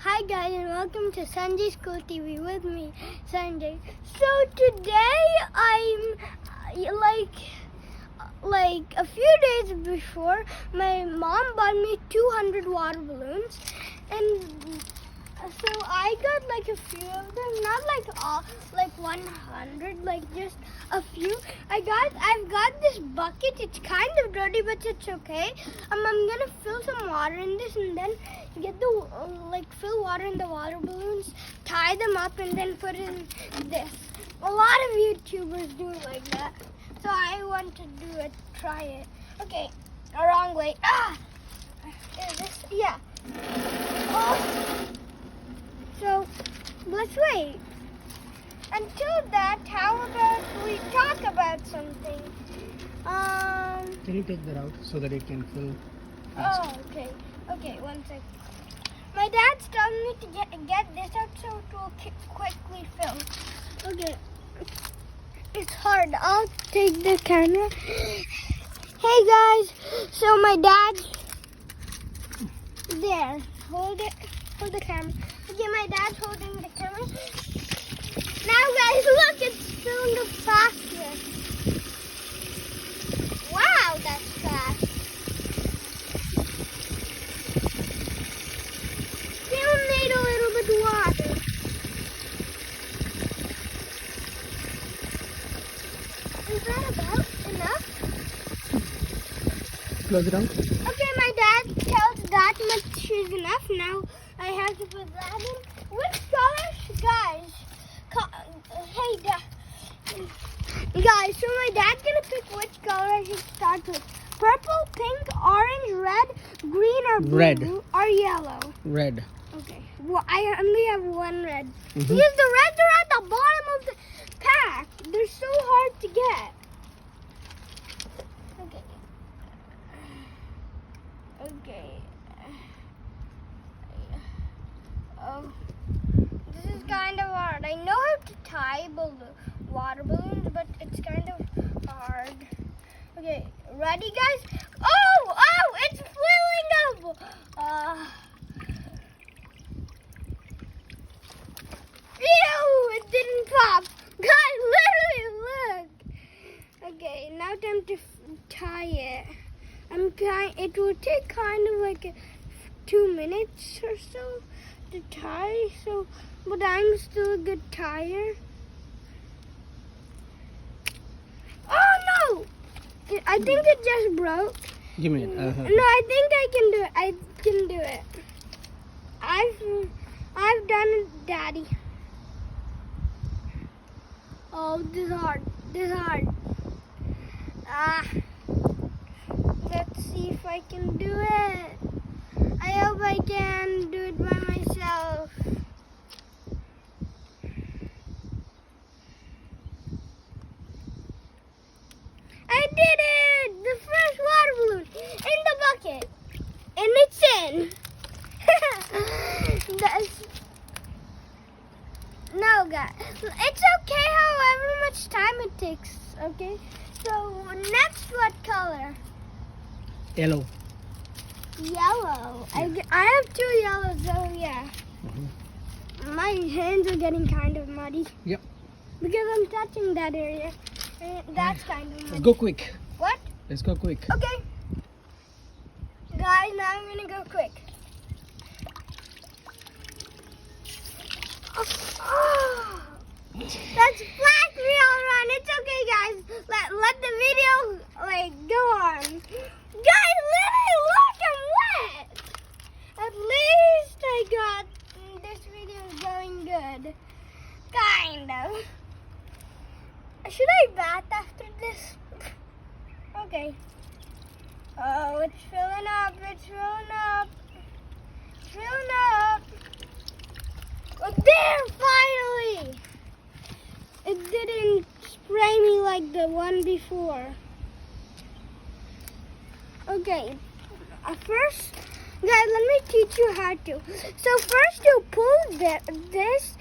Hi guys and welcome to Sanjay School TV with me, Sanjay. So today I'm like a few days before, my mom bought me 200 water balloons, and so I got like a few of them, not like all, like 100, like just a few. I've got this bucket. It's kind of dirty, but it's okay. I'm gonna fill some water in this, and then get the fill water in the water balloons, tie them up, and then put in this. A lot of YouTubers do it like that, so I want to do it. Try it. Okay, wrong way. Is this? Yeah. Oh. So let's wait. Until that, how about we talk about something? Can you take that out so that it can fill? Oh, okay. Okay, one sec. My dad's telling me to get this out so it will quickly fill. Okay. It's hard. I'll take the camera. Hey guys, so my dad's there. Hold the camera. Okay, my dad's holding the camera. Now guys, look, it's filling up faster. Wow, that's fast. Still need a little bit of water. Is that about enough? Close it out. Okay, my dad tells that much is enough. Now I have to put that in. Which colors, guys? Hey, Dad. Guys, so my dad's gonna pick which color I should start with. Purple, pink, orange, red, green, or blue, Red. or yellow. Red. Okay. Well, I only have one red. Mm-hmm. Because the reds are at the bottom of the pack. They're so hard to get. Okay. Okay. Oh, this is kind of hard. I know how to tie water balloons, but it's kind of hard. Okay, ready, guys? Oh, it's filling up. Ew, it didn't pop. Guys, literally, look. Okay, now time to tie it. It will take kind of like 2 minutes or so to tie, but I'm still a good tire. Oh no! I think it just broke. Give me it. No, I think I can do it. I can do it. I've done it, Daddy. Oh, this is hard. This is hard. Let's see if I can do it. I hope I can do it by myself. I did it! The first water balloon in the bucket. And it's in. No, guys. It's okay however much time it takes, okay? So, next, what color? Yellow. Yellow. I have 2 yellows, so yeah. Mm-hmm. My hands are getting kind of muddy. Yep. Because I'm touching that area. That's kind of muddy. Let's go quick. What? Let's go quick. Okay. Guys, now I'm going to go quick. Oh. That's flat real run. It's okay, guys. Let the video go on. Guys, literally look, I'm wet. At least I got this video is going good. Kind of. Should I bath after this? Okay. Oh, it's filling up. It's filling up. It's filling up. Oh, there, finally. It didn't spray me like the one before. Okay, first, guys, let me teach you how to. So first you pull this,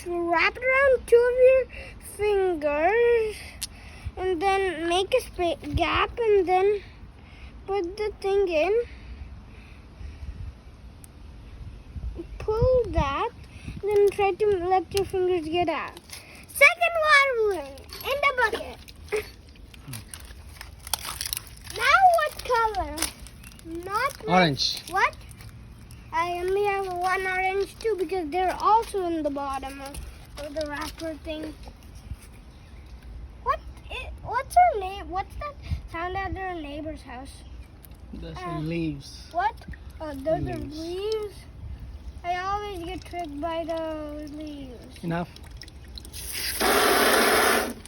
wrap it around 2 of your fingers, and then make a gap, and then put the thing in. pull like that. Then try to let your fingers get out. Second water balloon in the bucket. Now what color? Not like- Orange. What? I only have one orange too because they're also in the bottom of the wrapper thing. What's our name? What's that sound at our neighbor's house? That's the leaves. What? Oh, those are Leaves. leaves. I always get tricked by those leaves. Enough. Guys,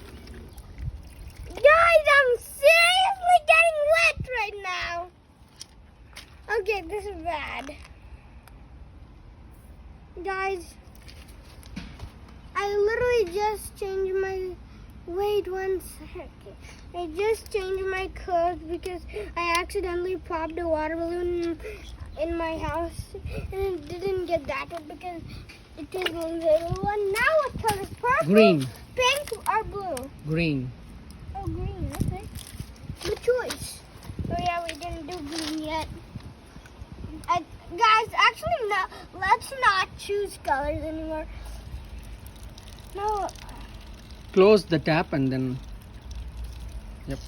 I'm seriously getting wet right now. Okay, this is bad. Guys, I literally just changed my... Wait 1 second. I just changed my clothes because I accidentally popped a water balloon in my house and it didn't get that one because it is a little one. Now what color? Purple, Green. pink, or blue? Green. Oh, green. Okay. Good choice. Oh yeah, we didn't do green yet. Guys, actually no. Let's not choose colors anymore. No. Close the tap and then. Yep.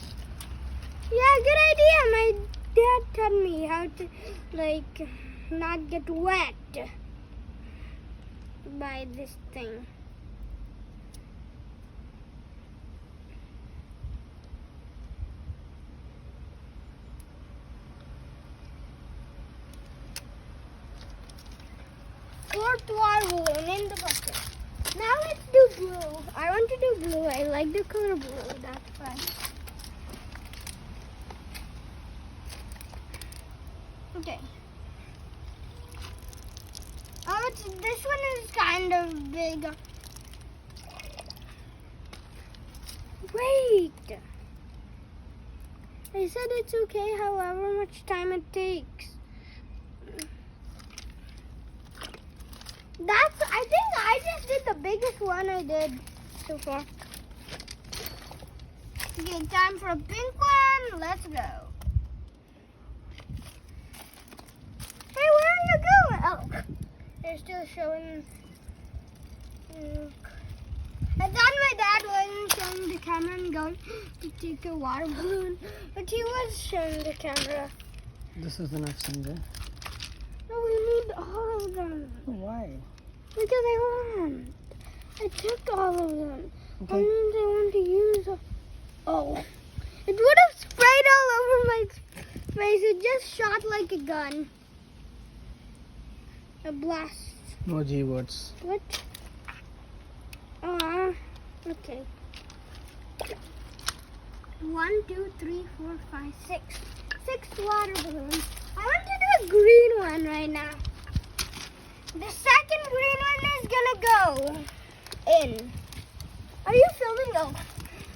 Yeah, good idea. My dad taught me how to, like, not get wet by this thing. Fourth water balloon in the bucket. Now let's do blue. I want to do blue. I like the color blue. That's fun. Okay. Oh, this one is kind of big. Wait. I said it's okay however much time it takes. I think I just did the biggest one I did so far. Okay, time for a pink one. Let's go. Hey, where are you going? Oh, they're still showing. I thought my dad wasn't showing the camera and going to take a water balloon, but he was showing the camera. This is enough, Sanjay. No, we need all of them. Why? Because I want. I took all of them. Okay. That means I want to use. Oh. It would have sprayed all over my face. It just shot like a gun. A blast. No G words. What? Okay. 1, 2, 3, 4, 5, 6. 6 water balloons. I want to do a green one right now. The second green one is gonna go in. Are you filming? Oh.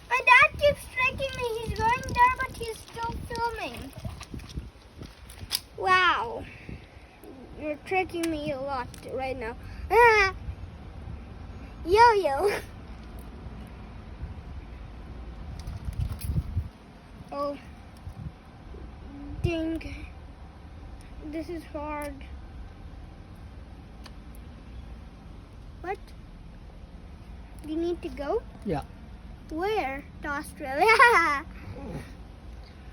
My dad keeps striking me. He's going there, but he's still filming. Wow. You're tricking me a lot right now. Yo-yo. Oh. Ding. This is hard. What? You need to go? Yeah. Where? To Australia?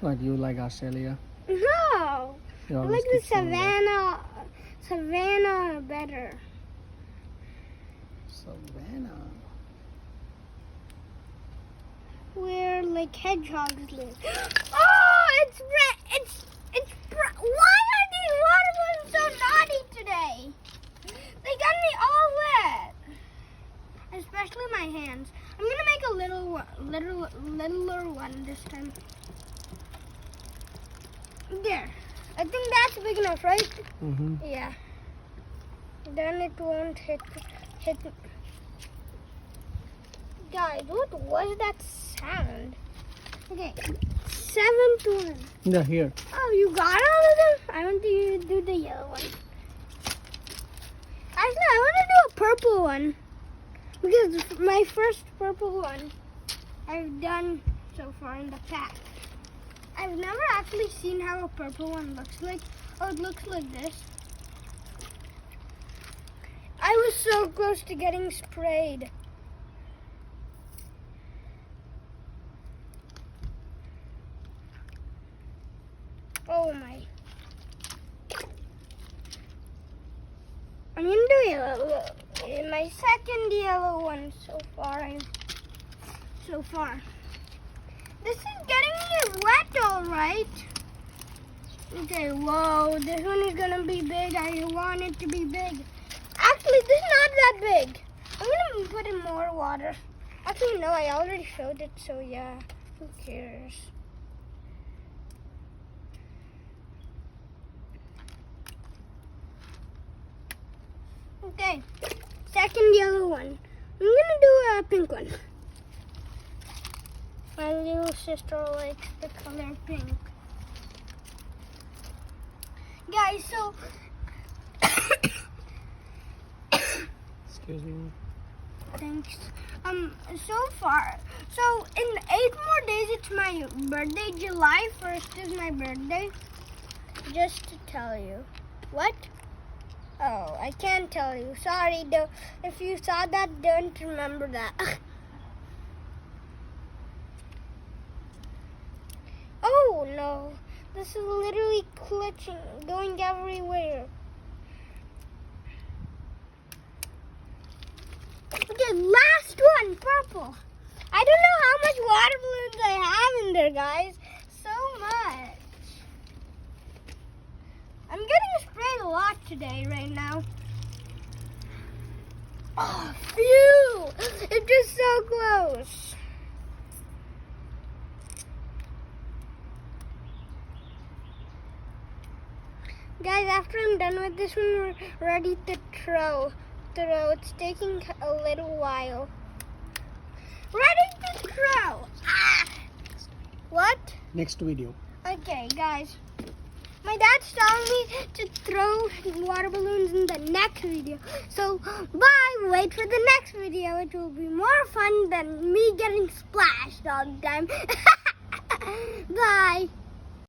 What, you like Australia? No. You I always like the keep saying that. savannah better. Savannah. Where like hedgehogs live. Oh, it's red. It's why are these water balloons so naughty today? They got me all wet, especially my hands. I'm gonna make a littler one this time. There. I think that's big enough, right? Mm-hmm. Yeah. Then it won't hit. Guys, what was that sound? Okay. 7th one. Yeah, here. Oh, you got all of them? I want to do the yellow one. Actually, I want to do a purple one. Because my first purple one I've done so far in the pack. I've never actually seen how a purple one looks like. Oh, it looks like this. so close to getting sprayed. Oh my. I'm gonna do yellow. My second yellow one so far. This is getting me wet, all right. Okay, whoa, this one is gonna be big. I want it to be big. Actually, this is not that big. I'm gonna put in more water. Actually, no, I already showed it, so yeah, who cares? Okay, second yellow one. I'm gonna do a pink one. My little sister likes the color pink. Guys, so Excuse me. thanks. So in 8 more days it's my birthday. July 1st is my birthday. Just to tell you. What? Oh, I can't tell you. Sorry, if you saw that, don't remember that. Oh no, this is literally glitching, going everywhere. Okay, last one, purple. I don't know how much water balloons I have in there, guys. So much. I'm getting sprayed a lot today, right now. Oh, phew! It's just so close. Guys, after I'm done with this one, we're ready to throw. It's taking a little while. Ready to throw. Ah! What? Next video. Okay, guys. My dad's telling me to throw water balloons in the next video. So, bye. Wait for the next video. It will be more fun than me getting splashed all the time. Bye.